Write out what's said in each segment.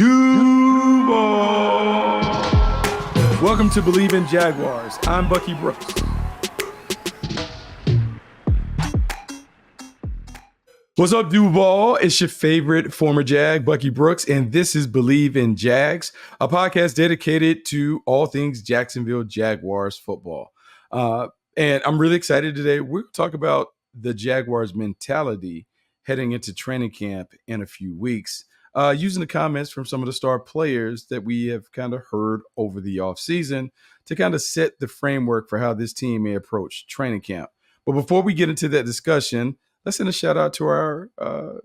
Duval. Welcome to Bleav in Jaguars. I'm Bucky Brooks. What's up, Duval? It's your favorite former Jag, Bucky Brooks, and this is Bleav in Jags, a podcast dedicated to all things Jacksonville Jaguars football. And I'm really excited today. We're going to talk about the Jaguars' mentality heading into training camp in a few weeks, using the comments from some of the star players that we have kind of heard over the offseason to kind of set the framework for how this team may approach training camp. But before we get into that discussion, let's send a shout out to our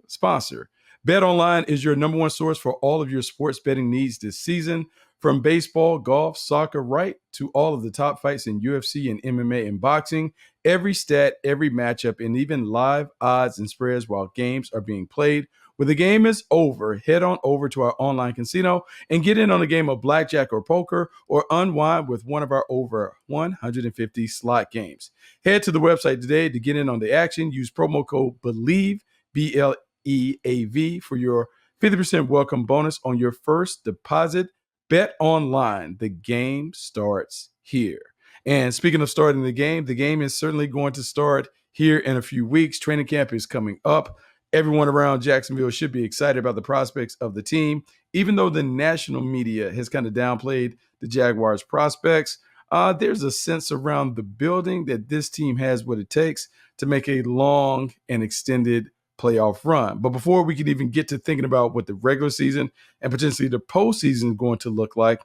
sponsor. BetOnline is your number one source for all of your sports betting needs this season. From baseball, golf, soccer, right to all of the top fights in UFC and MMA and boxing, every stat, every matchup, and even live odds and spreads while games are being played. When the game is over, head on over to our online casino and get in on a game of blackjack or poker or unwind with one of our over 150 slot games. Head to the website today to get in on the action. Use promo code BLEAV, BLEAV, for your 50% welcome bonus on your first deposit. Bet online. The game starts here. And speaking of starting the game is certainly going to start here in a few weeks. Training camp is coming up. Everyone around Jacksonville should be excited about the prospects of the team, even though the national media has kind of downplayed the Jaguars' prospects. There's a sense around the building that this team has what it takes to make a long and extended playoff run. But before we can even get to thinking about what the regular season and potentially the postseason is going to look like,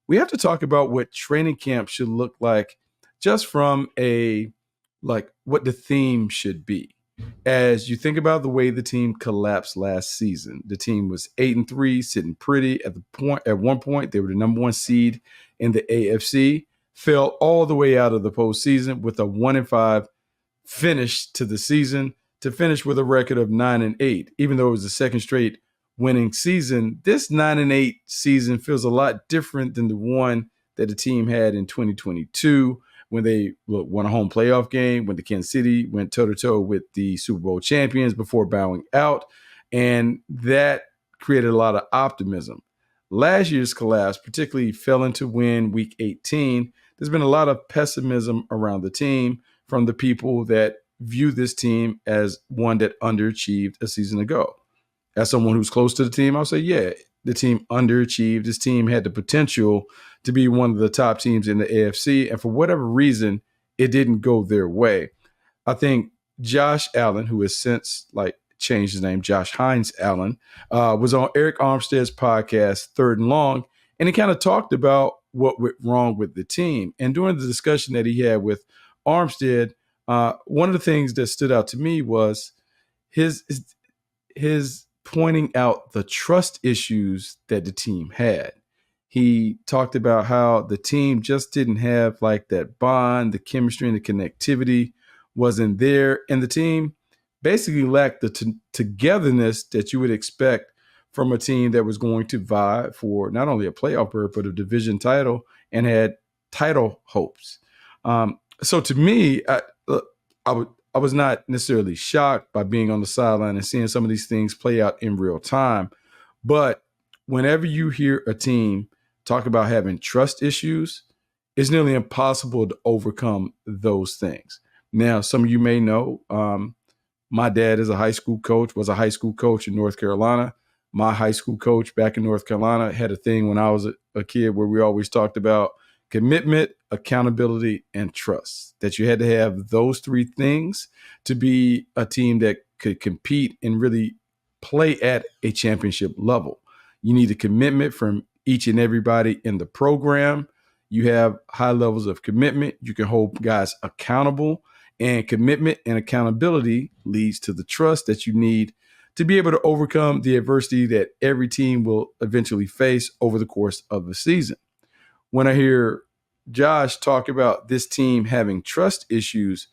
we have to talk about what training camp should look like, just from what the theme should be. As you think about the way the team collapsed last season, the team was 8-3, sitting pretty at one point. They were the number one seed in the AFC, fell all the way out of the postseason with a 1-5 finish to the season, to finish with a record of 9-8. Even though it was the second straight winning season, this 9-8 season feels a lot different than the one that the team had in 2022 when they won a home playoff game, when the Kansas City went toe-to-toe with the Super Bowl champions before bowing out, and that created a lot of optimism. Last year's collapse, particularly failing to win Week 18, there's been a lot of pessimism around the team from the people that view this team as one that underachieved a season ago. As someone who's close to the team, I'll say, yeah, the team underachieved. This team had the potential to be one of the top teams in the AFC, and for whatever reason, it didn't go their way. I think Josh Allen, who has since changed his name, Josh Hines Allen, was on Eric Armstead's podcast, Third and Long, and he kind of talked about what went wrong with the team. And during the discussion that he had with Armstead, one of the things that stood out to me was his pointing out the trust issues that the team had. He talked about how the team just didn't have that bond, the chemistry and the connectivity wasn't there. And the team basically lacked the togetherness that you would expect from a team that was going to vie for not only a playoff berth, but a division title and had title hopes. So to me, I was not necessarily shocked by being on the sideline and seeing some of these things play out in real time. But whenever you hear a team talk about having trust issues, it's nearly impossible to overcome those things. Now, some of you may know, my dad was a high school coach in North Carolina. My high school coach back in North Carolina had a thing when I was a kid where we always talked about commitment, accountability, and trust, that you had to have those three things to be a team that could compete and really play at a championship level. You need a commitment from each and everybody in the program. You have high levels of commitment. You can hold guys accountable, and commitment and accountability leads to the trust that you need to be able to overcome the adversity that every team will eventually face over the course of the season. When I hear Josh talk about this team having trust issues,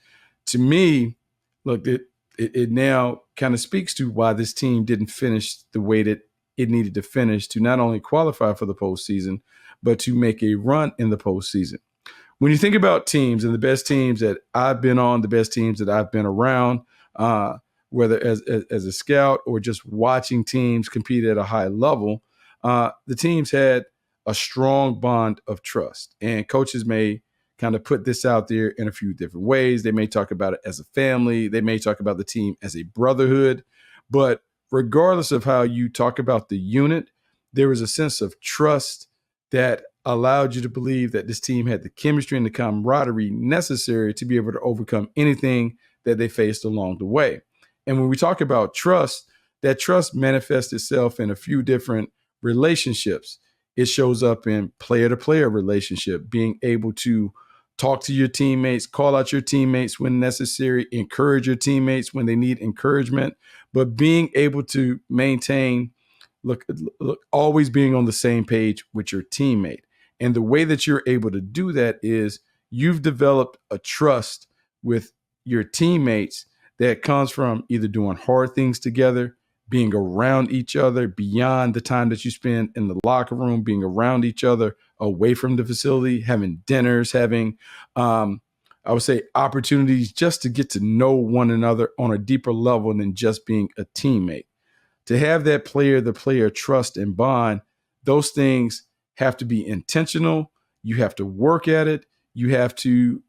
to me, look, it now kind of speaks to why this team didn't finish the way that it needed to finish to not only qualify for the postseason, but to make a run in the postseason. When you think about teams and the best teams that I've been on, the best teams that I've been around, whether as a scout or just watching teams compete at a high level, the teams had a strong bond of trust. And coaches may kind of put this out there in a few different ways. They may talk about it as a family. They may talk about the team as a brotherhood. But regardless of how you talk about the unit, there was a sense of trust that allowed you to believe that this team had the chemistry and the camaraderie necessary to be able to overcome anything that they faced along the way. And when we talk about trust, that trust manifests itself in a few different relationships. It shows up in player-to-player relationship, being able to talk to your teammates, call out your teammates when necessary, encourage your teammates when they need encouragement, but being able to maintain, look, always being on the same page with your teammate. And the way that you're able to do that is you've developed a trust with your teammates that comes from either doing hard things together, being around each other beyond the time that you spend in the locker room, being around each other away from the facility, having dinners, having, I would say, opportunities just to get to know one another on a deeper level than just being a teammate. To have that player-to-player trust and bond, those things have to be intentional. You have to work at it. You have to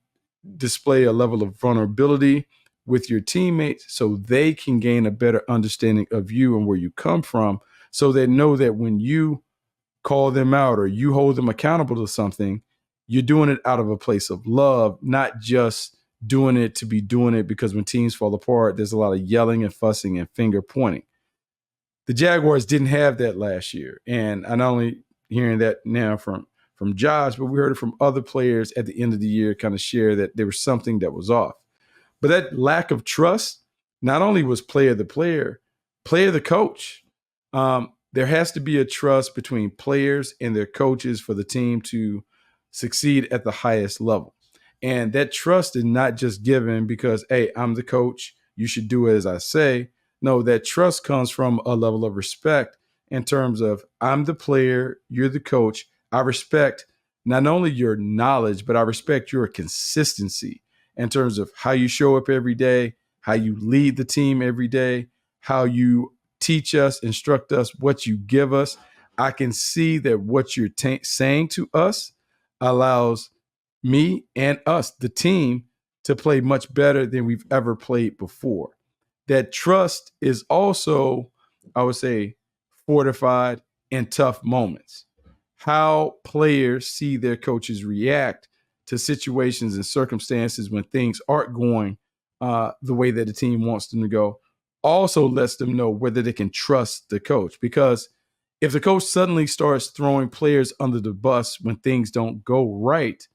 display a level of vulnerability with your teammates so they can gain a better understanding of you and where you come from, so they know that when you call them out or you hold them accountable to something, you're doing it out of a place of love, not just doing it to be doing it, because when teams fall apart, there's a lot of yelling and fussing and finger pointing. The Jaguars didn't have that last year. And I'm not only hearing that now from Josh, but we heard it from other players at the end of the year kind of share that there was something that was off. But that lack of trust not only was player the coach. There has to be a trust between players and their coaches for the team to succeed at the highest level. And that trust is not just given because, hey, I'm the coach, you should do it as I say. No, that trust comes from a level of respect in terms of I'm the player, you're the coach. I respect not only your knowledge, but I respect your consistency in terms of how you show up every day, how you lead the team every day, how you teach us, instruct us, what you give us. I can see that what you're saying to us allows me and us, the team, to play much better than we've ever played before. That trust is also, I would say, fortified in tough moments. How players see their coaches react to situations and circumstances when things aren't going the way that the team wants them to go also lets them know whether they can trust the coach. Because if the coach suddenly starts throwing players under the bus when things don't go right,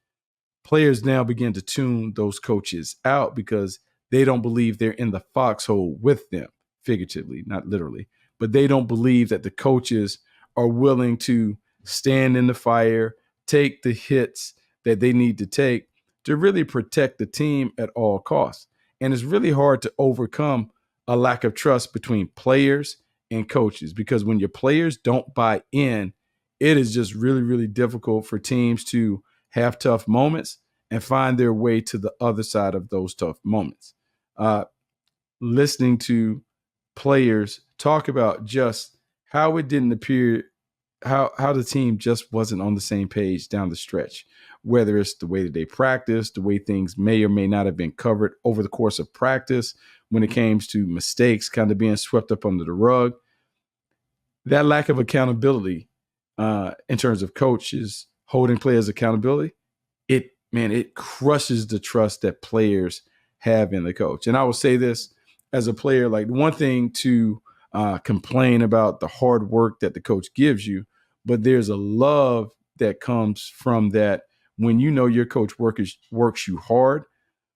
players now begin to tune those coaches out because they don't believe they're in the foxhole with them, figuratively, not literally. But they don't believe that the coaches are willing to stand in the fire, take the hits that they need to take to really protect the team at all costs. And it's really hard to overcome a lack of trust between players and coaches, because when your players don't buy in, it is just really, really difficult for teams to have tough moments and find their way to the other side of those tough moments. Listening to players talk about just how it didn't appear, how the team just wasn't on the same page down the stretch, whether it's the way that they practice, the way things may or may not have been covered over the course of practice when it came to mistakes kind of being swept up under the rug. That lack of accountability in terms of coaches holding players accountability, it crushes the trust that players have in the coach. And I will say this as a player, like one thing to complain about the hard work that the coach gives you, but there's a love that comes from that when you know your coach works you hard,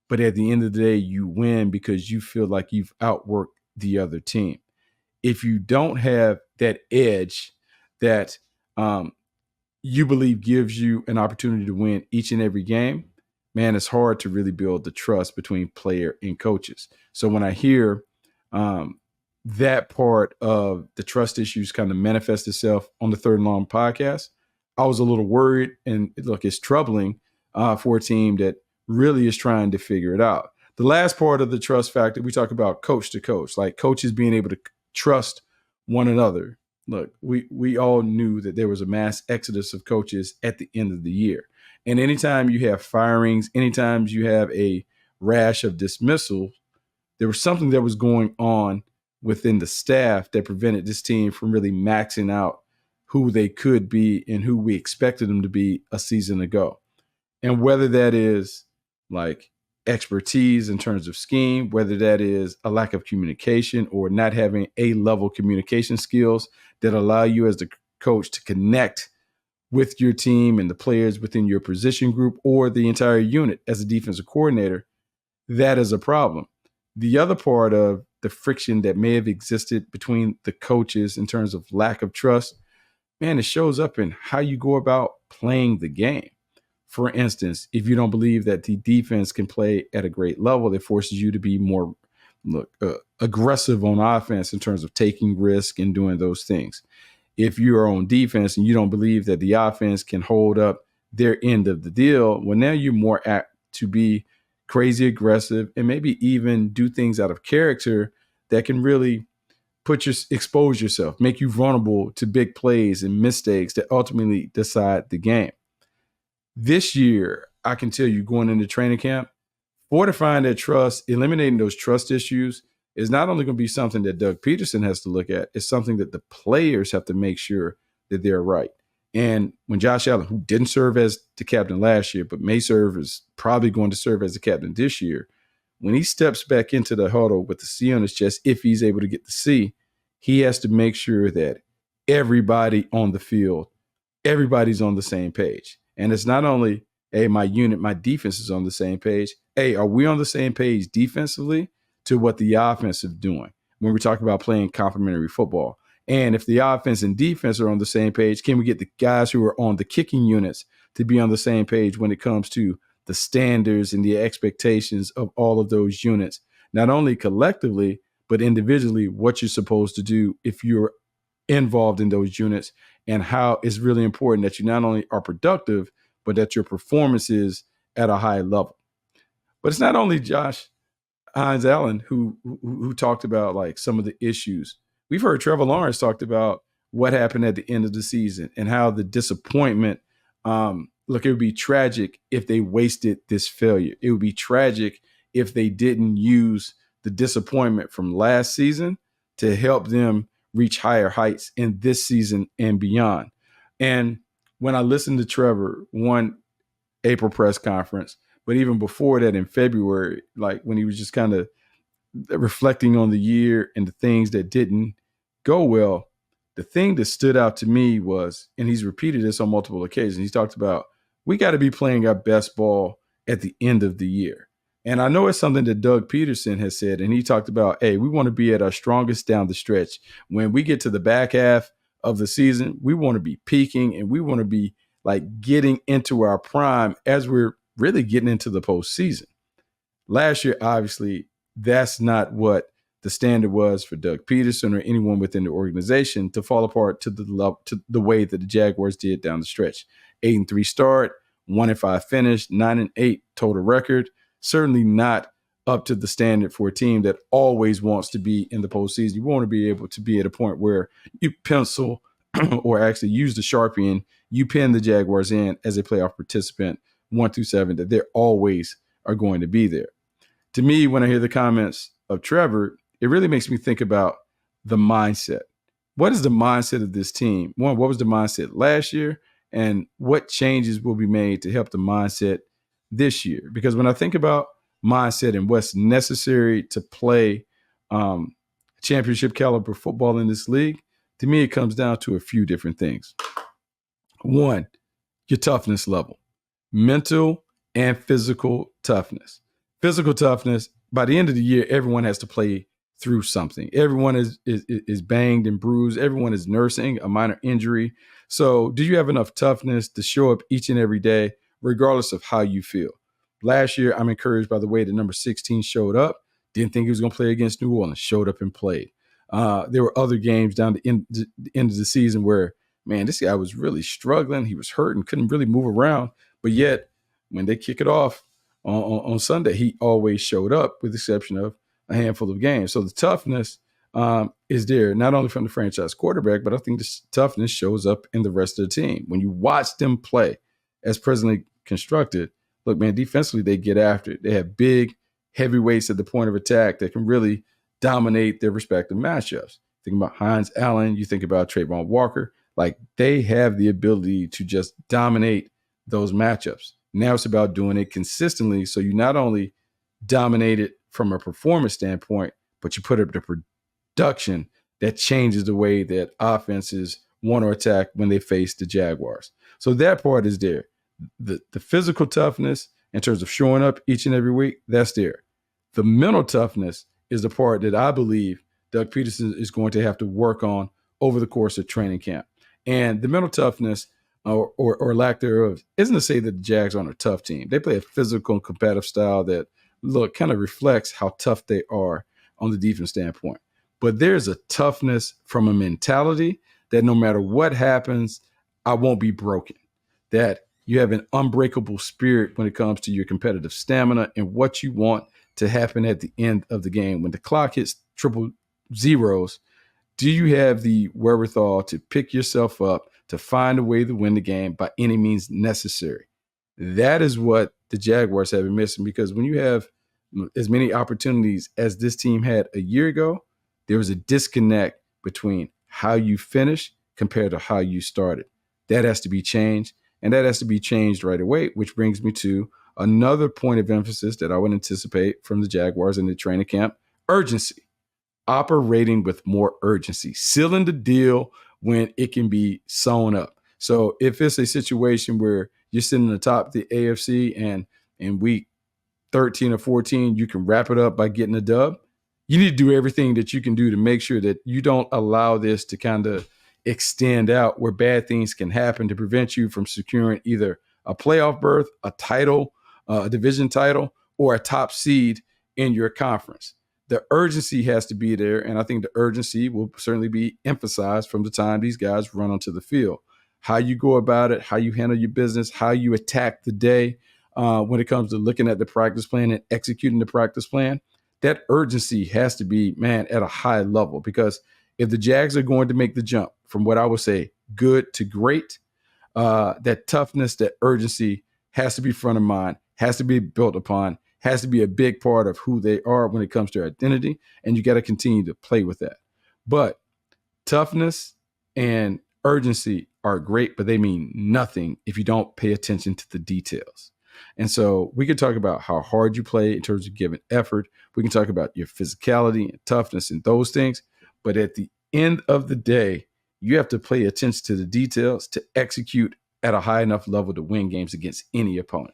but at the end of the day, you win because you feel like you've outworked the other team. If you don't have that edge that you believe gives you an opportunity to win each and every game, man, it's hard to really build the trust between player and coaches. So when I hear that part of the trust issues kind of manifest itself on the Third and Long podcast, I was a little worried. And look, it's troubling for a team that really is trying to figure it out. The last part of the trust factor, we talk about coach to coach, like coaches being able to trust one another. look, we all knew that there was a mass exodus of coaches at the end of the year. And anytime you have firings, anytime you have a rash of dismissal, there was something that was going on within the staff that prevented this team from really maxing out who they could be and who we expected them to be a season ago. And whether that is like expertise in terms of scheme, whether that is a lack of communication or not having A-level communication skills that allow you as the coach to connect with your team and the players within your position group or the entire unit as a defensive coordinator, that is a problem. The other part of the friction that may have existed between the coaches in terms of lack of trust, man, it shows up in how you go about playing the game. For instance, if you don't believe that the defense can play at a great level, it forces you to be more aggressive on offense in terms of taking risk and doing those things. If you are on defense and you don't believe that the offense can hold up their end of the deal, well, now you're more apt to be crazy aggressive and maybe even do things out of character that can really expose yourself, make you vulnerable to big plays and mistakes that ultimately decide the game. This year, I can tell you going into training camp, fortifying that trust, eliminating those trust issues is not only going to be something that Doug Peterson has to look at, it's something that the players have to make sure that they're right. And when Josh Allen, who didn't serve as the captain last year, but may serve is probably going to serve as the captain this year, when he steps back into the huddle with the C on his chest, if he's able to get the C, he has to make sure that everybody on the field, everybody's on the same page. And it's not only, hey, my unit, my defense is on the same page. Hey, are we on the same page defensively to what the offense is doing when we talk about playing complementary football? And if the offense and defense are on the same page, can we get the guys who are on the kicking units to be on the same page when it comes to the standards and the expectations of all of those units, not only collectively, but individually, what you're supposed to do if you're involved in those units, and how it's really important that you not only are productive, but that your performance is at a high level. But it's not only Josh Hines Allen who talked about like some of the issues. We've heard Trevor Lawrence talked about what happened at the end of the season and how the disappointment, look, it would be tragic if they wasted this failure. It would be tragic if they didn't use the disappointment from last season to help them reach higher heights in this season and beyond. And when I listened to Trevor, one April press conference, but even before that in February, like when he was just kind of reflecting on the year and the things that didn't go well, the thing that stood out to me was, and he's repeated this on multiple occasions, he's talked about, we got to be playing our best ball at the end of the year. And I know it's something that Doug Peterson has said, and he talked about, hey, we want to be at our strongest down the stretch. When we get to the back half of the season, we want to be peaking and we want to be like getting into our prime as we're really getting into the postseason. Last year, obviously, that's not what the standard was for Doug Peterson or anyone within the organization to fall apart to the way that the Jaguars did down the stretch. 8-3 start, 1-5 finish, 9-8 total record. Certainly not up to the standard for a team that always wants to be in the postseason. You want to be able to be at a point where you pencil or actually use the Sharpie and you pin the Jaguars in as a playoff participant 1-7, that they always are going to be there. To me, when I hear the comments of Trevor, it really makes me think about the mindset. What is the mindset of this team? One, what was the mindset last year? And what changes will be made to help the mindset this year? Because when I think about mindset and what's necessary to play championship caliber football in this league, to me, it comes down to a few different things. One, your toughness level, mental and physical toughness. Physical toughness, by the end of the year, everyone has to play through something. Everyone is banged and bruised. Everyone is nursing a minor injury. So do you have enough toughness to show up each and every day, regardless of how you feel? Last year, I'm encouraged by the way the number 16 showed up. Didn't think he was going to play against New Orleans. Showed up and played. There were other games down the end of the season where, man, this guy was really struggling. He was hurt and couldn't really move around. But yet, when they kick it off on Sunday, he always showed up, with the exception of a handful of games. So the toughness is there not only from the franchise quarterback, but I think the toughness shows up in the rest of the team. When you watch them play as presently constructed, look, man, defensively, they get after it. They have big heavyweights at the point of attack that can really dominate their respective matchups. Think about Hines Allen, you think about Trayvon Walker. Like, they have the ability to just dominate those matchups. Now it's about doing it consistently, so you not only dominate it from a performance standpoint, but you put up the production that changes the way that offenses want to attack when they face the Jaguars. So that part is there. The physical toughness in terms of showing up each and every week, that's there. The mental toughness is the part that I Bleav Doug Peterson is going to have to work on over the course of training camp. And the mental toughness or lack thereof isn't to say that the Jags aren't a tough team. They play a physical and competitive style that, look, kind of reflects how tough they are on the defense standpoint. But there's a toughness from a mentality that no matter what happens, I won't be broken. That you have an unbreakable spirit when it comes to your competitive stamina and what you want to happen at the end of the game. When the clock hits triple zeros, do you have the wherewithal to pick yourself up, to find a way to win the game by any means necessary? That is what the Jaguars have been missing, because when you have as many opportunities as this team had a year ago, there was a disconnect between how you finish compared to how you started. That has to be changed, and that has to be changed right away, which brings me to another point of emphasis that I would anticipate from the Jaguars in the training camp: urgency. Operating with more urgency, sealing the deal when it can be sewn up. So if it's a situation where you're sitting in the top of the AFC and in week 13 or 14, you can wrap it up by getting a dub, you need to do everything that you can do to make sure that you don't allow this to kind of extend out where bad things can happen to prevent you from securing either a playoff berth, a title, a division title, or a top seed in your conference. The urgency has to be there, and I think the urgency will certainly be emphasized from the time these guys run onto the field. How you go about it, how you handle your business, how you attack the day when it comes to looking at the practice plan and executing the practice plan, that urgency has to be, man, at a high level. Because if the Jags are going to make the jump from what I would say good to great, that toughness, that urgency has to be front of mind, has to be built upon, has to be a big part of who they are when it comes to their identity, and you got to continue to play with that. But toughness and urgency are great, but they mean nothing if you don't pay attention to the details. And so we can talk about how hard you play in terms of giving effort. We can talk about your physicality and toughness and those things. But at the end of the day, you have to pay attention to the details to execute at a high enough level to win games against any opponent.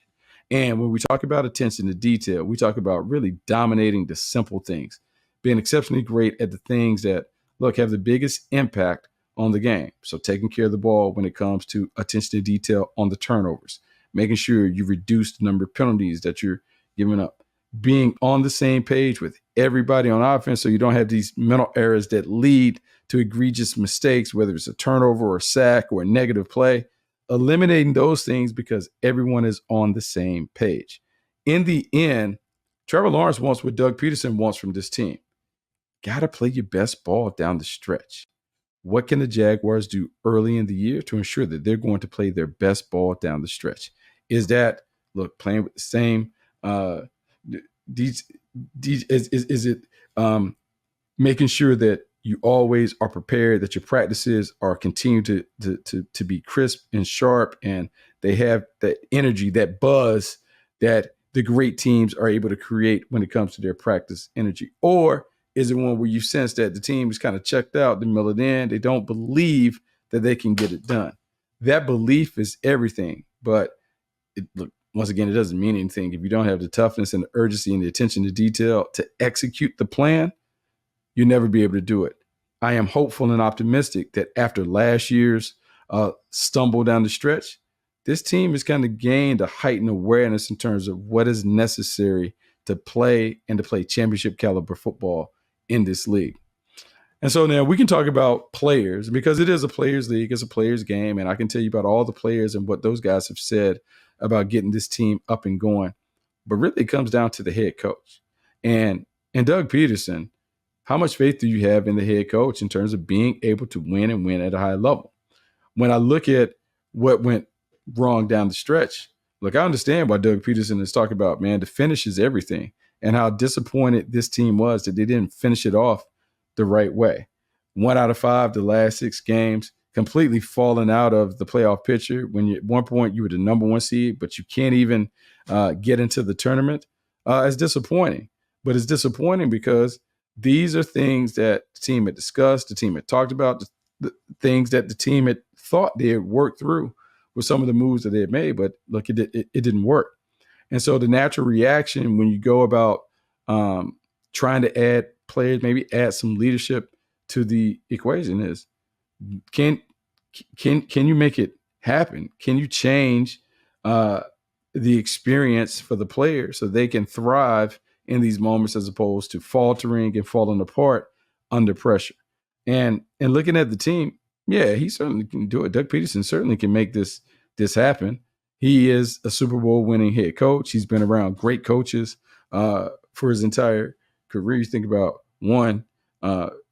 And when we talk about attention to detail, we talk about really dominating the simple things, being exceptionally great at the things that, look, have the biggest impact on the game. So taking care of the ball when it comes to attention to detail on the turnovers, making sure you reduce the number of penalties that you're giving up, being on the same page with everybody on offense so you don't have these mental errors that lead to egregious mistakes, whether it's a turnover or a sack or a negative play. Eliminating those things because everyone is on the same page. In the end, Trevor Lawrence wants what Doug Peterson wants from this team. Got to play your best ball down the stretch. What can the Jaguars do early in the year to ensure that they're going to play their best ball down the stretch? Is that, look, playing with the same is it making sure that you always are prepared, that your practices are continue to be crisp and sharp, and they have that energy, that buzz that the great teams are able to create when it comes to their practice energy? Or is it one where you sense that the team is kind of checked out, they mill it in, they don't Bleav that they can get it done? That belief is everything. But look, once again, it doesn't mean anything if you don't have the toughness and the urgency and the attention to detail to execute the plan. You'll never be able to do it. I am hopeful and optimistic that after last year's stumble down the stretch, this team has kind of gained a heightened awareness in terms of what is necessary to play and to play championship caliber football in this league. And so now we can talk about players, because it is a players league, it's a players game, and I can tell you about all the players and what those guys have said about getting this team up and going. But really it comes down to the head coach. And Doug Peterson, how much faith do you have in the head coach in terms of being able to win and win at a high level? When I look at what went wrong down the stretch, look, I understand why Doug Peterson is talking about, man, the finish is everything, and how disappointed this team was that they didn't finish it off the right way. 1 out of 5 the last 6 games, completely falling out of the playoff picture. When at one point you were the number 1 seed, but you can't even get into the tournament, it's disappointing. But it's disappointing because these are things that the team had discussed, the team had talked about, the things that the team had thought they had worked through with some of the moves that they had made. But look, it didn't work. And so the natural reaction when you go about trying to add players, maybe add some leadership to the equation is, can you make it happen? Can you change the experience for the players so they can thrive in these moments as opposed to faltering and falling apart under pressure? And looking at the team, yeah, he certainly can do it. Doug Peterson certainly can make this happen. He is a Super Bowl winning head coach. He's been around great coaches for his entire career. You think about one,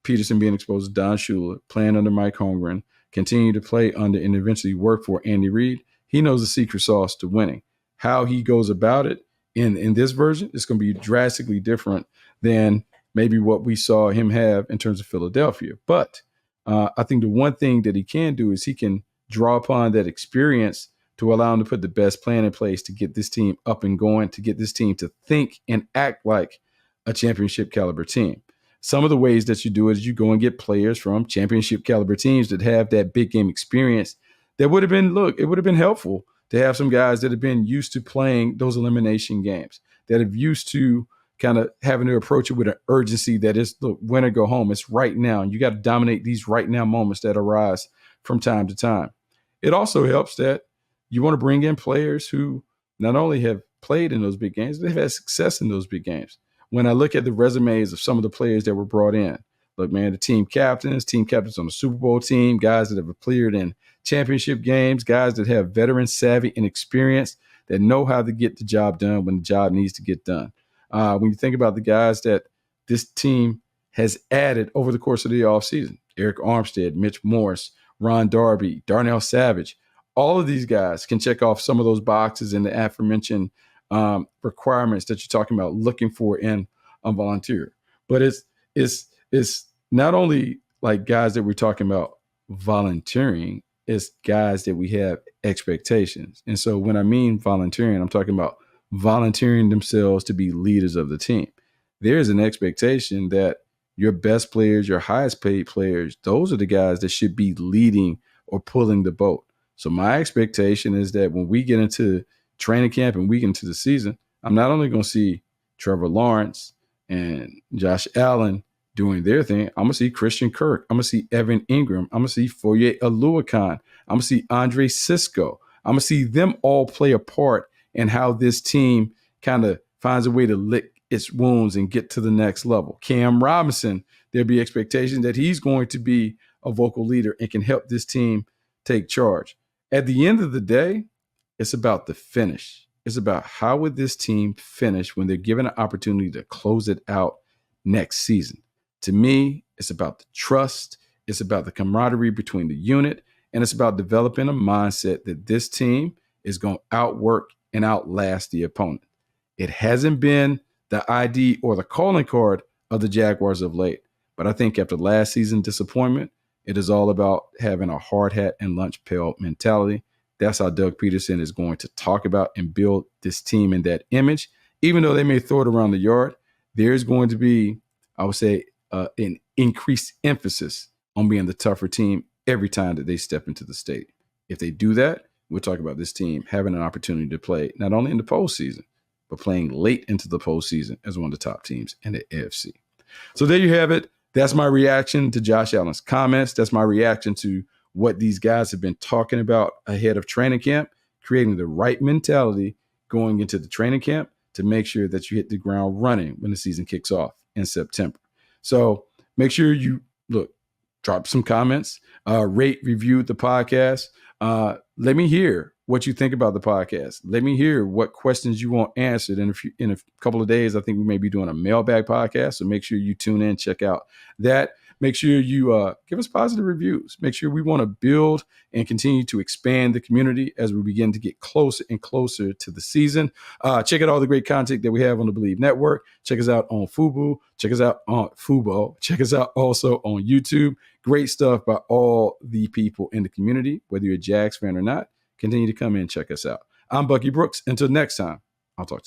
Peterson being exposed to Don Shula, playing under Mike Holmgren, continue to play under and eventually work for Andy Reid. He knows the secret sauce to winning. How he goes about it in this version is going to be drastically different than maybe what we saw him have in terms of Philadelphia. But I think the one thing that he can do is he can draw upon that experience to allow him to put the best plan in place to get this team up and going, to get this team to think and act like a championship caliber team. Some of the ways that you do it is you go and get players from championship caliber teams that have that big game experience. That would have been, it would have been helpful to have some guys that have been used to playing those elimination games, that have used to kind of having to approach it with an urgency that is, look, win or go home. It's right now. And you got to dominate these right now moments that arise from time to time. It also helps that you want to bring in players who not only have played in those big games, they've had success in those big games. When I look at the resumes of some of the players that were brought in, look, man, the team captains on the Super Bowl team, guys that have appeared in championship games, guys that have veteran savvy and experience that know how to get the job done when the job needs to get done. When you think about the guys that this team has added over the course of the offseason, Eric Armstead, Mitch Morse, Ron Darby, Darnell Savage, all of these guys can check off some of those boxes in the aforementioned requirements that you're talking about looking for in a volunteer. But it's not only like guys that we're talking about volunteering, it's guys that we have expectations. And so when I mean volunteering, I'm talking about volunteering themselves to be leaders of the team. There's an expectation that your best players, your highest paid players, those are the guys that should be leading or pulling the boat. So my expectation is that when we get into training camp and we get into the season, I'm not only going to see Trevor Lawrence and Josh Allen doing their thing. I'm going to see Christian Kirk. I'm going to see Evan Ingram. I'm going to see Foye Oluokun. I'm going to see Andre Cisco. I'm going to see them all play a part in how this team kind of finds a way to lick its wounds and get to the next level. Cam Robinson, there'll be expectations that he's going to be a vocal leader and can help this team take charge. At the end of the day, it's about the finish. It's about how would this team finish when they're given an opportunity to close it out next season. To me, it's about the trust. It's about the camaraderie between the unit. And it's about developing a mindset that this team is going to outwork and outlast the opponent. It hasn't been the ID or the calling card of the Jaguars of late. But I think after last season's disappointment, it is all about having a hard hat and lunch pail mentality. That's how Doug Peterson is going to talk about and build this team in that image. Even though they may throw it around the yard, there's going to be, I would say, an increased emphasis on being the tougher team every time that they step into the stadium. If they do that, we'll talk about this team having an opportunity to play not only in the postseason, but playing late into the postseason as one of the top teams in the AFC. So there you have it. That's my reaction to Josh Allen's comments. That's my reaction to what these guys have been talking about ahead of training camp, creating the right mentality going into the training camp to make sure that you hit the ground running when the season kicks off in September. So make sure you drop some comments, rate, review the podcast. Let me hear what you think about the podcast. Let me hear what questions you want answered. And in a couple of days, I think we may be doing a mailbag podcast. So make sure you tune in, check out that. Make sure you give us positive reviews. Make sure we want to build and continue to expand the community as we begin to get closer and closer to the season. Check out all the great content that we have on the Bleav Network. Check us out on Fubo. Check us out on Fubo. Check us out also on YouTube. Great stuff by all the people in the community, whether you're a Jags fan or not. Continue to come in and check us out. I'm Bucky Brooks. Until next time, I'll talk to you.